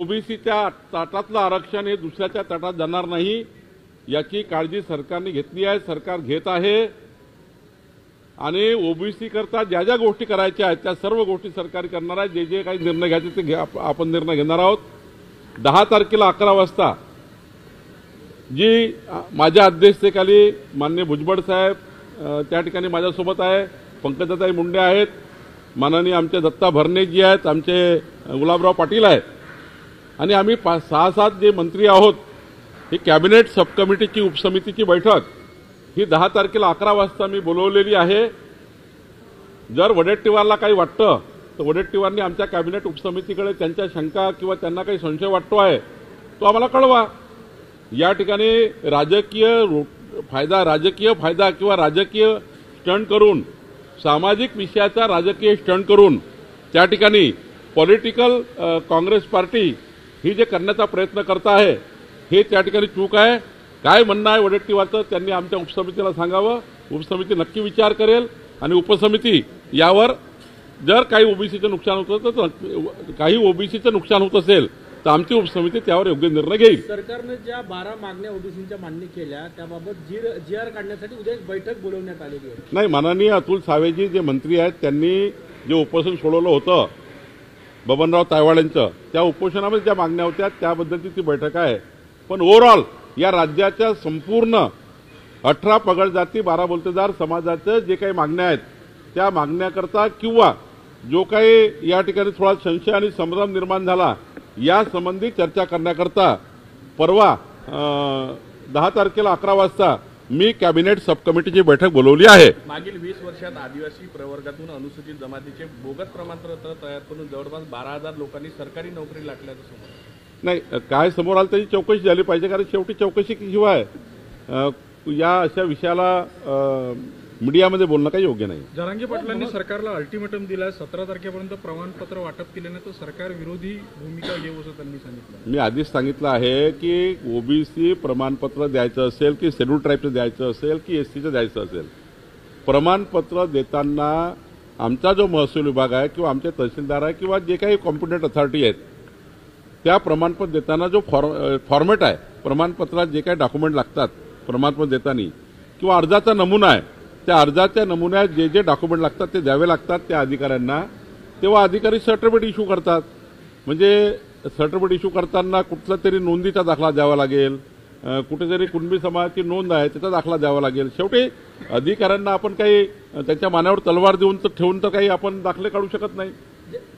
ओबीसीच्या तटातलं आरक्षण हे दुसऱ्याच्या तटात जाणार नाही याची काळजी सरकारने घेतली आहे, सरकार घेत आहे। आणि ओबीसी करता ज्या ज्या गोष्टी करायच्या आहेत त्या सर्व गोष्टी सरकार करणार आहे। जे जे काही निर्णय घ्यायचे ते आपण निर्णय घेणार आहोत। 10 तारखेला 11 वाजता जी माझ्या अध्यक्षतेखाली माननीय भुजबळ साहेब त्या ठिकाणी माझ्यासोबत आहे, पंकजाताई मुंडे आहेत, माननीय आमचे दत्ता भरणे जी आहेत, आमचे गुलाबराव पाटील आहेत आणि आम्ही 6-7 जे मंत्री आहोत ही कॅबिनेट सब कमिटीची उपसमितीची बैठक ही 10 तारखेला 11 वाजता मी बोलवलेली आहे। जर वडेट्टीवारला काही वाटतं तर वडेट्टीवारनी आमच्या कॅबिनेट उपसमितीकडे त्यांच्या शंका किंवा त्यांना काही संशय वाटतो आहे तो आम्हाला कळवा। या ठिकाणी राजकीय फायदा किंवा राजकीय स्टंट करून सामाजिक विषयाचा राजकीय स्टंट करून त्या ठिकाणी पॉलिटिकल काँग्रेस पार्टी ही जे करण्याचा प्रयत्न करत आहे हे त्या ठिकाणी चूक आहे। काय म्हणणं आहे वडेट्टीवारचं त्यांनी आमच्या उपसमितीला सांगावं। उपसमिती नक्की विचार करेल आणि उपसमिती यावर जर काही ओबीसीचं नुकसान होतं तर काही ओबीसीचं नुकसान होत असेल तर आमची उपसमिती त्यावर योग्य निर्णय घेईल। सरकारने ज्या 12 मागण्या ओबीसींच्या मान्य केल्या त्याबाबत जीआर काढण्यासाठी उद्या एक बैठक बोलवण्यात आलेली आहे। नाही, माननीय अतुल सावेजी जे मंत्री आहेत त्यांनी जे उपोषण सोडवलं होतं बबनराव तायवाळेंचं त्या उपोषणामध्ये ज्या मागण्या होत्या त्याबद्दलची ती बैठक आहे। पण ओव्हरऑल या राज्याच्या संपूर्ण 18 पगड जाती 12 बोलतेदार समाजाचं जे काही मागण्या आहेत त्या मागण्याकरता किंवा जो काही या ठिकाणी थोडा संशय आणि संभ्रम निर्माण झाला या संबंधी चर्चा करण्याकरता परवा 10 तारखेला 11 वाजता मी कॅबिनेट सब कमिटीची बैठक बोलवली आहे। मागील 20 वर्षात आदिवासी प्रवर्गातून अनुसूचित जमातीचे बोगस प्रमाणपत्र तयार करून जवळपास 12,000 लोकांनी सरकारी नोकरी लागल्याचं समोर नाही, काय समोर आलं त्याची चौकशी झाली पाहिजे, कारण शेवटी चौकशी शिवाय या अशा विषयाला मीडियामध्ये बोलणं काही योग्य नाही। जरांगे पाटलांनी सरकारला अल्टिमेटम दिला, 17 तारखेपर्यंत प्रमाणपत्र वाटप केले नाही तर सरकार विरोधी भूमिका घेऊ असं त्यांनी सांगितलं। मी आधीच सांगितलं आहे की ओबीसी प्रमाणपत्र द्यायचं असेल की शेड्यूल ट्राईबचं द्यायचं असेल की एसटीचं द्यायचं असेल, प्रमाणपत्र देताना आमचा जो महसूल विभाग आहे किंवा आमचे तहसीलदार आहे किंवा जे काही कॉम्पिटंट अथॉरिटी आहेत त्या प्रमाणपत्र देताना जो फॉर्मॅट आहे, प्रमाणपत्रात जे काही डॉक्युमेंट लागतात प्रमाणपत्र देताना किंवा अर्जाचा नमुना आहे त्या अर्जाच्या नमुन्यात जे जे डॉक्युमेंट लागतात ते द्यावे लागतात त्या अधिकाऱ्यांना, तेव्हा अधिकारी सर्टिफिकेट इश्यू करतात। म्हणजे सर्टिफिकेट इश्यू करताना कुठला तरी नोंदीचा दाखला द्यावा लागेल, कुठेतरी कुणबी समाजाची नोंद आहे त्याचा दाखला द्यावा लागेल। शेवटी अधिकाऱ्यांना आपण काही त्यांच्या मानावर तलवार देऊन तर ठेवून तर काही आपण दाखले काढू शकत नाही।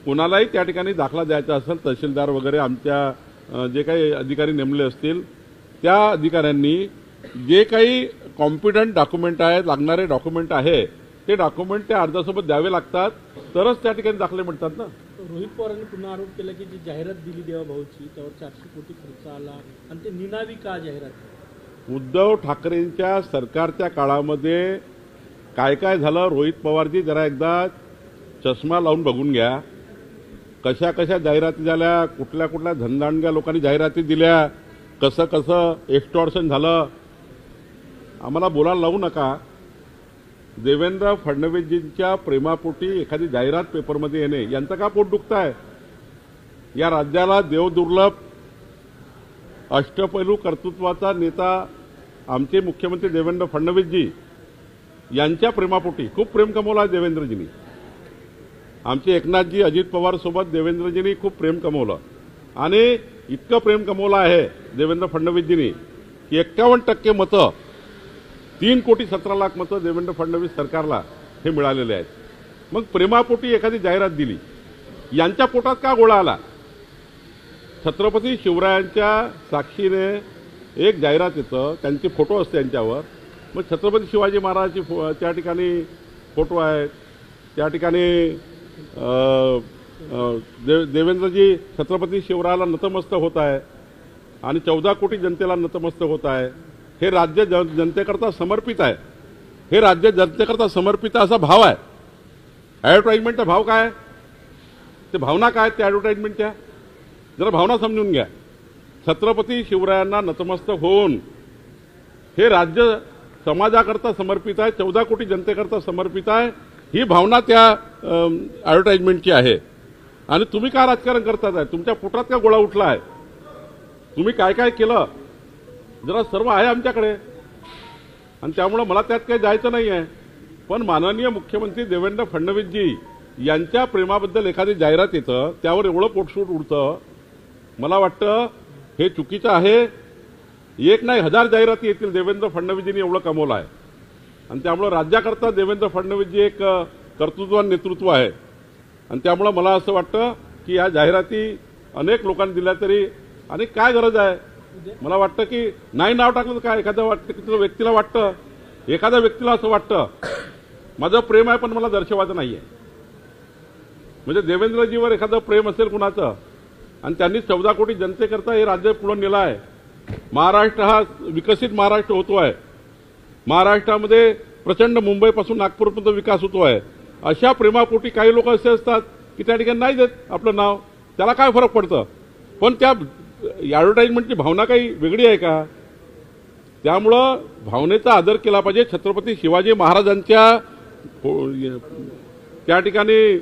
कोणालाही त्या ठिकाणी दाखला द्यायचा असेल तहसीलदार वगैरे आमच्या जे काही अधिकारी नेमले असतील त्या अधिकाऱ्यांनी जे काही कॉम्पिटंट डॉक्युमेंट आहेत लागणारे डॉक्युमेंट आहे ते डॉक्युमेंट त्या अर्जासोबत द्यावे लागतात तरच त्या ठिकाणी दाखले मिळतात ना। रोहित पवारांनी पुन्हा आरोप केला की जी जाहिरात दिली देवाभाऊची त्यावर 400 कोटी खर्च आला आणि ते निनावी का जाहिरात। उद्धव ठाकरेंच्या सरकारच्या काळामध्ये काय काय झालं रोहित पवारजी जरा एकदा चष्मा लावून बघून घ्या। कशा कशा जाहिराती झाल्या, कुठल्या कुठल्या धनदांडग्या लोकांनी जाहिराती दिल्या, कसं कसं एक्स्टॉर्शन झालं। आम्हाला बोलायला लावू नका। देवेंद्र फडणवीसजींच्या प्रेमापोटी एखादी जाहिरात पेपरमध्ये येणे यांचं का पोट दुखत आहे। या राज्याला देवदुर्लभ अष्टपैलू कर्तृत्वाचा नेता आमचे मुख्यमंत्री देवेंद्र फडणवीसजी यांच्या प्रेमापोटी खूप प्रेम कमवलं आहे देवेंद्रजींनी। आमचे एकनाथजी अजित पवार सोबत देवेंद्रजींनी खूप प्रेम कमवलं आणि इतकं प्रेम कमवलं आहे देवेंद्र फडणवीसजींनी की 51% मतं 3,17,00,000 मतं देवेंद्र फडणवीस सरकारला हे मिळालेले आहेत। मग प्रेमापोटी एखादी जाहिरात दिली यांच्या पोटात का गोळा आला। छत्रपती शिवरायांच्या साक्षीने एक जाहिरात येतं, त्यांचे फोटो असते यांच्यावर, मग छत्रपती शिवाजी महाराजांची त्या ठिकाणी फोटो आहेत, त्या ठिकाणी देवेंद्रजी छत्रपती शिवरायाला नतमस्तक होत आहे आणि 14 कोटी जनतेला नतमस्तक होत आहे। हे राज्य जनतेकरता समर्पित आहे, हे राज्य जनतेकरता समर्पित असा भाव आहे। ॲडव्हर्टाइजमेंटचा भाव काय, ते भावना काय त्या ॲडव्हर्टाइजमेंटच्या जरा भावना समजून घ्या। छत्रपती शिवरायांना नतमस्तक होऊन हे राज्य समाजाकरता समर्पित आहे, 14 कोटी जनतेकरता समर्पित आहे, ही भावना त्या ॲडव्हर्टाइजमेंटची आहे। आणि तुम्ही काय राजकारण करताय? तुमच्या पोटात का गोळा उठला आहे? तुम्ही काय काय केलं जरा सर्व आहे आमच्याकडे, आणि त्यामुळे मला त्यात काही जायचं नाही आहे. पण माननीय मुख्यमंत्री देवेंद्र फडणवीसजी यांच्या प्रेमाबद्दल एखादी जाहिरात येतं, त्यावर एवढं पोटसूट उडतं, मला वाटतं हे चुकीचं आहे. एक नाही 1000 जाहिराती येतील. देवेंद्र फडणवीसजींनी एवढं कमवलं आहे, आणि त्यामुळे राज्याकरता देवेंद्र फडणवीसजी एक कर्तृत्ववान नेतृत्व आहे. आणि त्यामुळे मला असं वाटतं की या जाहिराती अनेक लोकांनी दिल्या तरी आणि काय गरज आहे. मला वाटतं की नाही नाव टाकलं तर काय, एखाद्या व्यक्तीला असं वाटतं माझं प्रेम आहे पण मला दर्शवायचं नाहीये. म्हणजे देवेंद्रजीवर एखादं प्रेम असेल कुणाचं, आणि त्यांनी 14 कोटी जनतेकरता हे राज्य पुढे नेलं आहे. महाराष्ट्र हा विकसित महाराष्ट्र होतो आहे. महाराष्ट्रामध्ये प्रचंड मुंबईपासून नागपूरपर्यंत विकास होतो आहे. अशा प्रेमापोटी काही लोक असे असतात की त्या ठिकाणी नाही देत आपलं नाव, त्याला काय फरक पडतं. पण त्या ॲडव्हर्टाइजमेंटची भावना काही वेगळी आहे का? त्यामुळं भावनेचा आदर केला पाहिजे. छत्रपती शिवाजी महाराजांच्या त्या ठिकाणी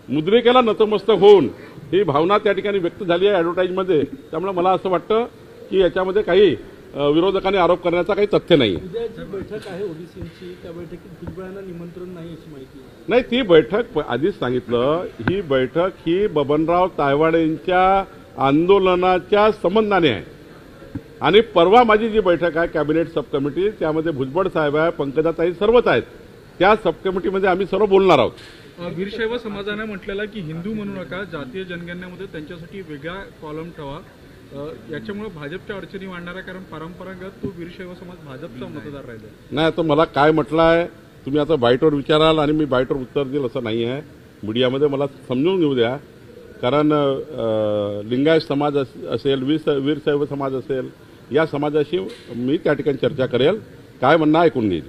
मुद्रिकेला नतमस्तक होऊन ही भावना त्या ठिकाणी व्यक्त झाली आहे ॲडव्हर्टाइजमध्ये. त्यामुळे मला असं वाटतं की याच्यामध्ये काही विरोधकांनी आरोप करण्याचा काही तथ्य नाही. उद्या जी बैठक आहे ओबीसीची, त्या बैठकीत भुजबळांना निमंत्रण नाही अशी माहिती आहे. नाही, ती बैठक आधीच सांगितलं, ही बैठक ही बबनराव तायवाडेंच्या आंदोलनाच्या संबंधाने आहे. आणि परवा माझी जी बैठक आहे कॅबिनेट सब कमिटी, त्यामध्ये भुजबळ साहेब आहे, पंकजाताई सर्वच आहेत. त्या सब कमिटीमध्ये आम्ही सर्व बोलणार आहोत. वीरशैव समाजाने म्हटलेलं की हिंदू म्हणू नका, जातीय जनगणनेमध्ये त्यांच्यासाठी वेगळा कॉलम ठेवा. याच्यामुळे भाजपच्या अडचणी वाढणार आहे, कारण परंपरागत तो वीरशैव समाज भाजपचा मतदार राहिला. नाही, आता मला काय म्हटलं आहे तुम्ही आता बाईटवर विचाराल आणि मी बाईटवर उत्तर देईल असं नाही आहे. मीडियामध्ये मला समजून घेऊ द्या. कारण लिंगायत समाज असेल, वीरशैव समाज असेल, या समाजाशी मी त्या ठिकाणी चर्चा करेल. काय म्हणणं ऐकून घेईल.